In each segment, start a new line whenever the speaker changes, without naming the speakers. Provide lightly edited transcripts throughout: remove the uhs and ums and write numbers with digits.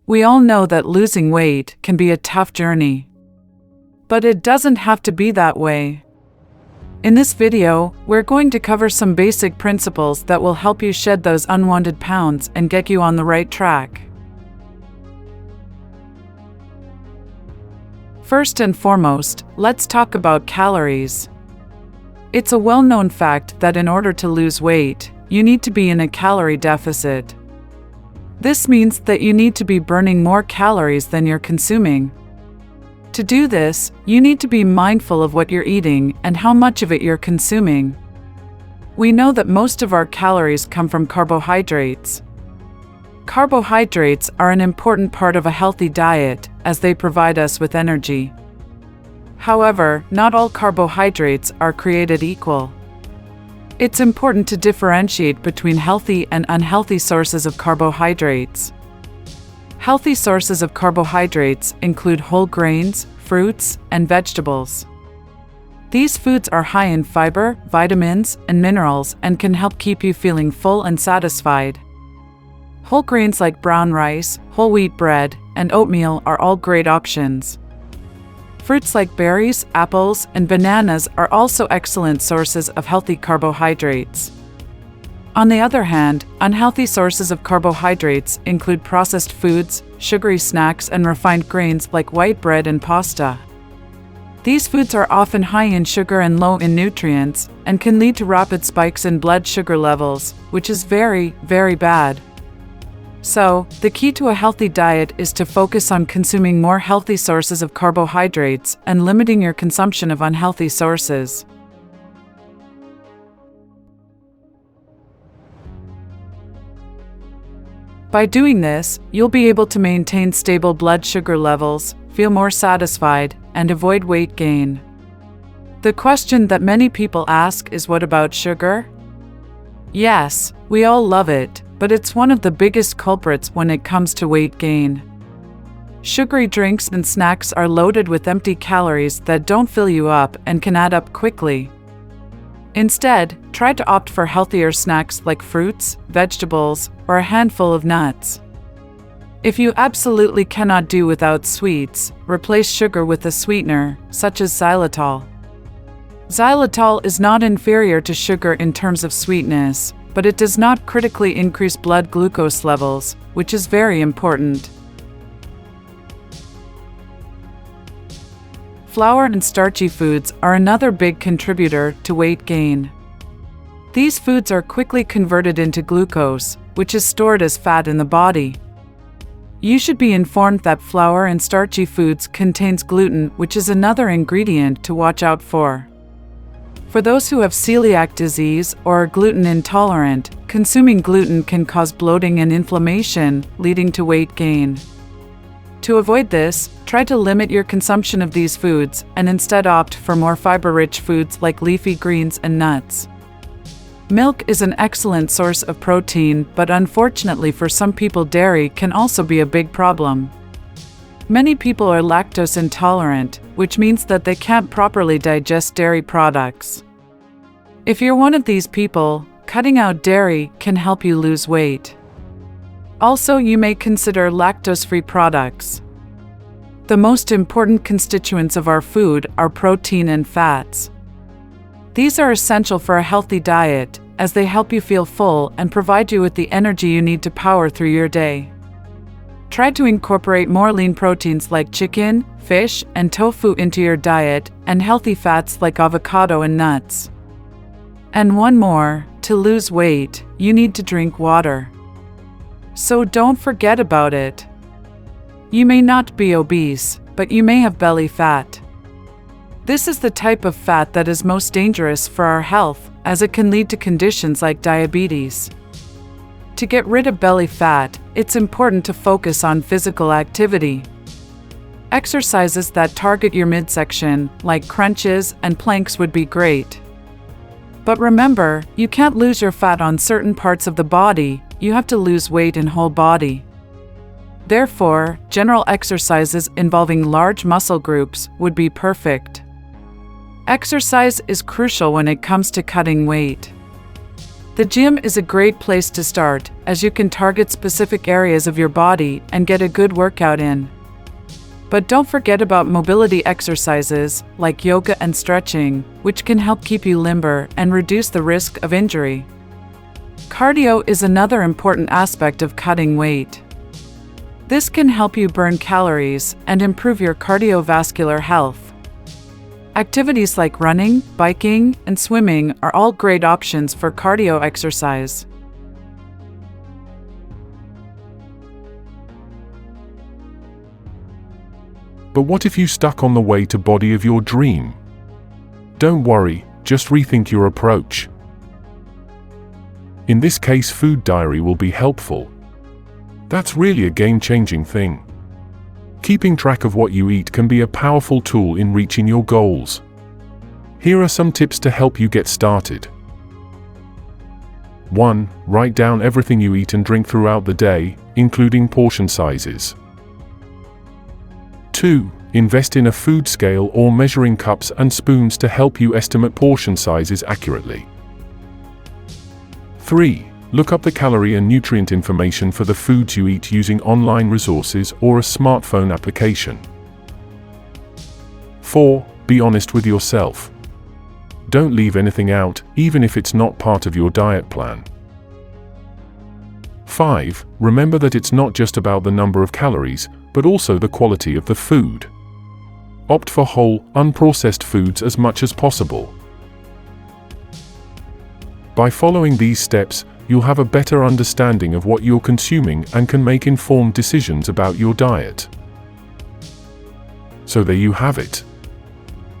We all know that losing weight can be a tough journey. But it doesn't have to be that way. In this video, we're going to cover some basic principles that will help you shed those unwanted pounds and get you on the right track. First and foremost, let's talk about calories. It's a well-known fact that in order to lose weight, you need to be in a calorie deficit. This means that you need to be burning more calories than you're consuming. To do this, you need to be mindful of what you're eating and how much of it you're consuming. We know that most of our calories come from carbohydrates. Carbohydrates are an important part of a healthy diet as they provide us with energy. However, not all carbohydrates are created equal. It's important to differentiate between healthy and unhealthy sources of carbohydrates. Healthy sources of carbohydrates include whole grains, fruits, and vegetables. These foods are high in fiber, vitamins, and minerals and can help keep you feeling full and satisfied. Whole grains like brown rice, whole wheat bread, and oatmeal are all great options. Fruits like berries, apples, and bananas are also excellent sources of healthy carbohydrates. On the other hand, unhealthy sources of carbohydrates include processed foods, sugary snacks, and refined grains like white bread and pasta. These foods are often high in sugar and low in nutrients, and can lead to rapid spikes in blood sugar levels, which is very, very bad. So, the key to a healthy diet is to focus on consuming more healthy sources of carbohydrates and limiting your consumption of unhealthy sources. By doing this, you'll be able to maintain stable blood sugar levels, feel more satisfied, and avoid weight gain. The question that many people ask is, what about sugar? Yes, we all love it, but it's one of the biggest culprits when it comes to weight gain. Sugary drinks and snacks are loaded with empty calories that don't fill you up and can add up quickly. Instead, try to opt for healthier snacks like fruits, vegetables, or a handful of nuts. If you absolutely cannot do without sweets, replace sugar with a sweetener, such as xylitol. Xylitol is not inferior to sugar in terms of sweetness, but it does not critically increase blood glucose levels, which is very important. Flour and starchy foods are another big contributor to weight gain. These foods are quickly converted into glucose, which is stored as fat in the body. You should be informed that flour and starchy foods contains gluten, which is another ingredient to watch out for. For those who have celiac disease or are gluten intolerant, consuming gluten can cause bloating and inflammation, leading to weight gain. To avoid this, try to limit your consumption of these foods and instead opt for more fiber-rich foods like leafy greens and nuts. Milk is an excellent source of protein, but unfortunately for some people, dairy can also be a big problem. Many people are lactose intolerant, which means that they can't properly digest dairy products. If you're one of these people, cutting out dairy can help you lose weight. Also, you may consider lactose-free products. The most important constituents of our food are protein and fats. These are essential for a healthy diet, as they help you feel full and provide you with the energy you need to power through your day. Try to incorporate more lean proteins like chicken, fish, and tofu into your diet, and healthy fats like avocado and nuts. And one more, to lose weight, you need to drink water. So don't forget about it. You may not be obese, but you may have belly fat. This is the type of fat that is most dangerous for our health, as it can lead to conditions like diabetes. To get rid of belly fat, it's important to focus on physical activity. Exercises that target your midsection, like crunches and planks, would be great. But remember, you can't lose your fat on certain parts of the body, you have to lose weight in whole body. Therefore, general exercises involving large muscle groups would be perfect. Exercise is crucial when it comes to cutting weight. The gym is a great place to start, as you can target specific areas of your body and get a good workout in. But don't forget about mobility exercises, like yoga and stretching, which can help keep you limber and reduce the risk of injury. Cardio is another important aspect of cutting weight. This can help you burn calories and improve your cardiovascular health. Activities like running, biking, and swimming are all great options for cardio exercise.
But what if you stuck on the way to body of your dream? Don't worry, just rethink your approach. In this case, food diary will be helpful. That's really a game-changing thing. Keeping track of what you eat can be a powerful tool in reaching your goals. Here are some tips to help you get started. 1. Write down everything you eat and drink throughout the day, including portion sizes. 2. Invest in a food scale or measuring cups and spoons to help you estimate portion sizes accurately. 3. Look up the calorie and nutrient information for the foods you eat using online resources or a smartphone application. 4. Be honest with yourself. Don't leave anything out, even if it's not part of your diet plan. 5. Remember that it's not just about the number of calories, but also the quality of the food. Opt for whole, unprocessed foods as much as possible. By following these steps, you'll have a better understanding of what you're consuming and can make informed decisions about your diet. So there you have it.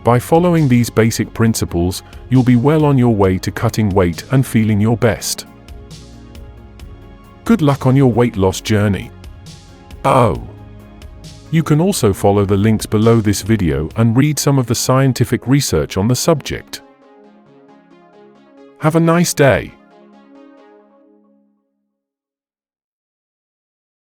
By following these basic principles, you'll be well on your way to cutting weight and feeling your best. Good luck on your weight loss journey. Oh! You can also follow the links below this video and read some of the scientific research on the subject. Have a nice day.